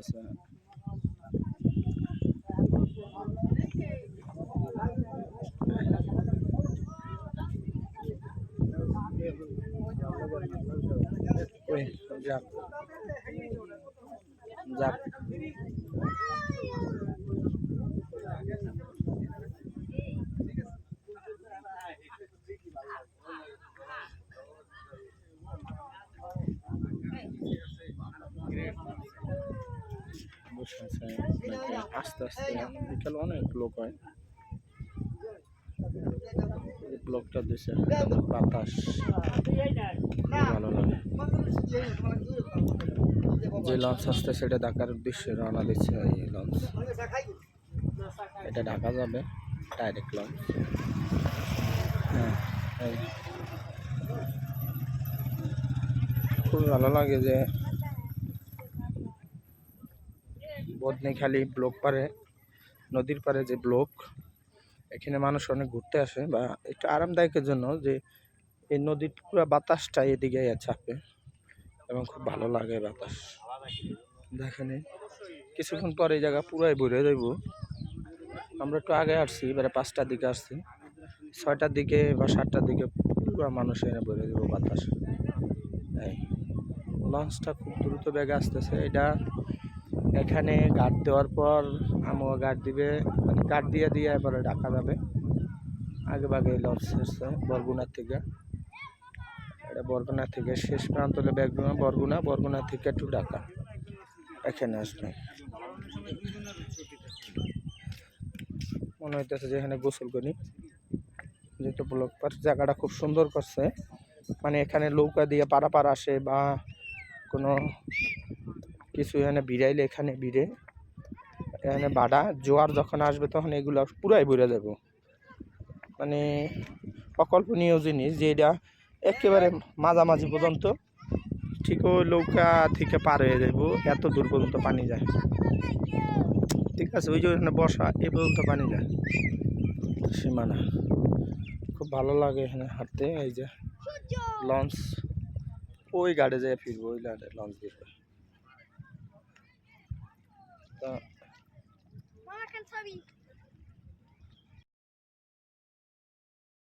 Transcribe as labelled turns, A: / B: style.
A: আছে। যাক যাক বসে আছে আস্তে আস্তে বিকাল অনেক লোক হয়। ব্লকটা দিছে বাতাস ভালো লাগে। যে লঞ্চ আসছে সেটা ঢাকার উদ্দেশ্যে রওনা দিচ্ছে। এই লঞ্চ এটা ঢাকা যাবে ডাইরেক্ট লঞ্চ। হ্যাঁ খুব ভালো লাগে যে বদনিখালি ব্লক পারে নদীর পারে যে ব্লক, এখানে মানুষ অনেক ঘুরতে আসে বা একটু আরামদায়কের জন্য, যে এই নদীর পুরো বাতাসটা এদিকে চাপে এবং খুব ভালো লাগে বাতাস। দেখেন কিছুক্ষণ পরে এই জায়গা পুরাই ভরে যাইব। আমরা একটু আগে আসছি, এবারে 5টার দিকে আসছি, 6টার দিকে বা 7টার দিকে পুরো মানুষ এনে ভরে দেবো বাতাস। এই লঞ্চটা খুব দ্রুত বেগে আসতেছে। এটা এখানে গার্ড দেওয়ার পর আমও গার্ড দিবে, মানে গার্ড দিয়ে দিয়ে এবারে ঢাকা যাবে। আগে ভাগে এই লঞ্চ এসছে বরগুনার থেকে। এটা বরগুনা থেকে শেষ প্রান্ত হলে বরগুনা, বরগুনা থেকে একটু ঢাকা এখানে আসবে। মনে হইতেছে যে এখানে গোসল করি, যেহেতু ব্লক পার জায়গাটা খুব সুন্দর করছে। মানে এখানে নৌকা দিয়ে পারাপার আসে বা কোনো কিছু এখানে ভিড়াইলে এখানে ভিড়ে, এখানে বাড়া জোয়ার যখন আসবে তখন এগুলো পুরাই ভরে যাব। মানে অকল্পনীয় জিনিস যে এটা একেবারে মাঝামাঝি পর্যন্ত ঠিক ওই নৌকা থেকে পার হয়ে যাব, এত দূর পর্যন্ত পানি যায়। ঠিক আছে, ওই যে ওখানে বসা এ পর্যন্ত পানি যায় সীমানা। খুব ভালো লাগে এখানে হাঁটতে। এই যে লঞ্চ ওই গাড়ি যায় ফিরবো, ওই গাড়ি লঞ্চ ফিরবে। তা